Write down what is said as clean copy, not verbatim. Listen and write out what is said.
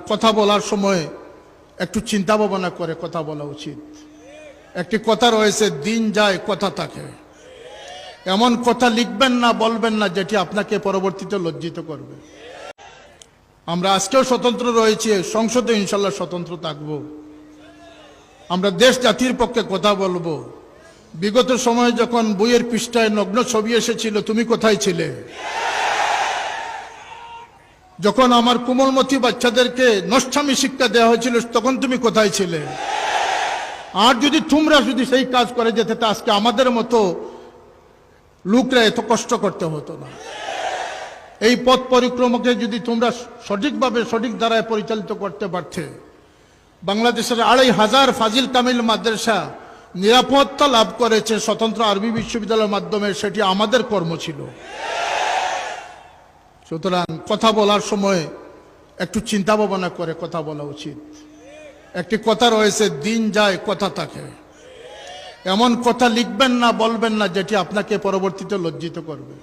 কথা বলার সময় একটু চিন্তা ভাবনা করে কথা বলা উচিত। একটি কথা রয়েছে, দিন যায় কথা থাকে। এমন কথা লিখবেন না, বলবেন না যেটি আপনাকে পরবর্তীতে লজ্জিত করবে। আমরা আজকেও স্বতন্ত্র রয়েছি, সংসদে ইনশাল্লাহ স্বতন্ত্র থাকব। আমরা দেশ জাতির পক্ষে কথা বলবো। বিগত সময়ে যখন বইয়ের পৃষ্ঠায় নগ্ন ছবি এসেছিল, তুমি কোথায় ছিলে? যখন আমার কোমলমতি বাচ্চাদেরকে নষ্টামি শিক্ষা দেওয়া হয়েছিল, তখন তুমি কোথায় ছিলে? আর তোমরা যদি সেই কাজ করে যেতে, তা আজকে আমাদের মতো লোকরা এত কষ্ট করতে হতো না। এই পথ পরিক্রমাকে যদি তোমরা সঠিকভাবে সঠিক ধারায় পরিচালিত করতে পারতে, বাংলাদেশের 2500 ফাজিল কামিল মাদ্রাসা নিরাপত্তা লাভ করেছে স্বতন্ত্র আরবি বিশ্ববিদ্যালয়ের মাধ্যমে, সেটি আমাদের কর্ম ছিল। সুতরাং কথা বলার সময় একটু চিন্তা ভাবনা করে কথা বলা উচিত। একটি কথা রয়েছে, দিন যায় কথা থাকে। এমন কথা লিখবেন না, বলবেন না যেটি আপনাকে পরবর্তীতে লজ্জিত করবে।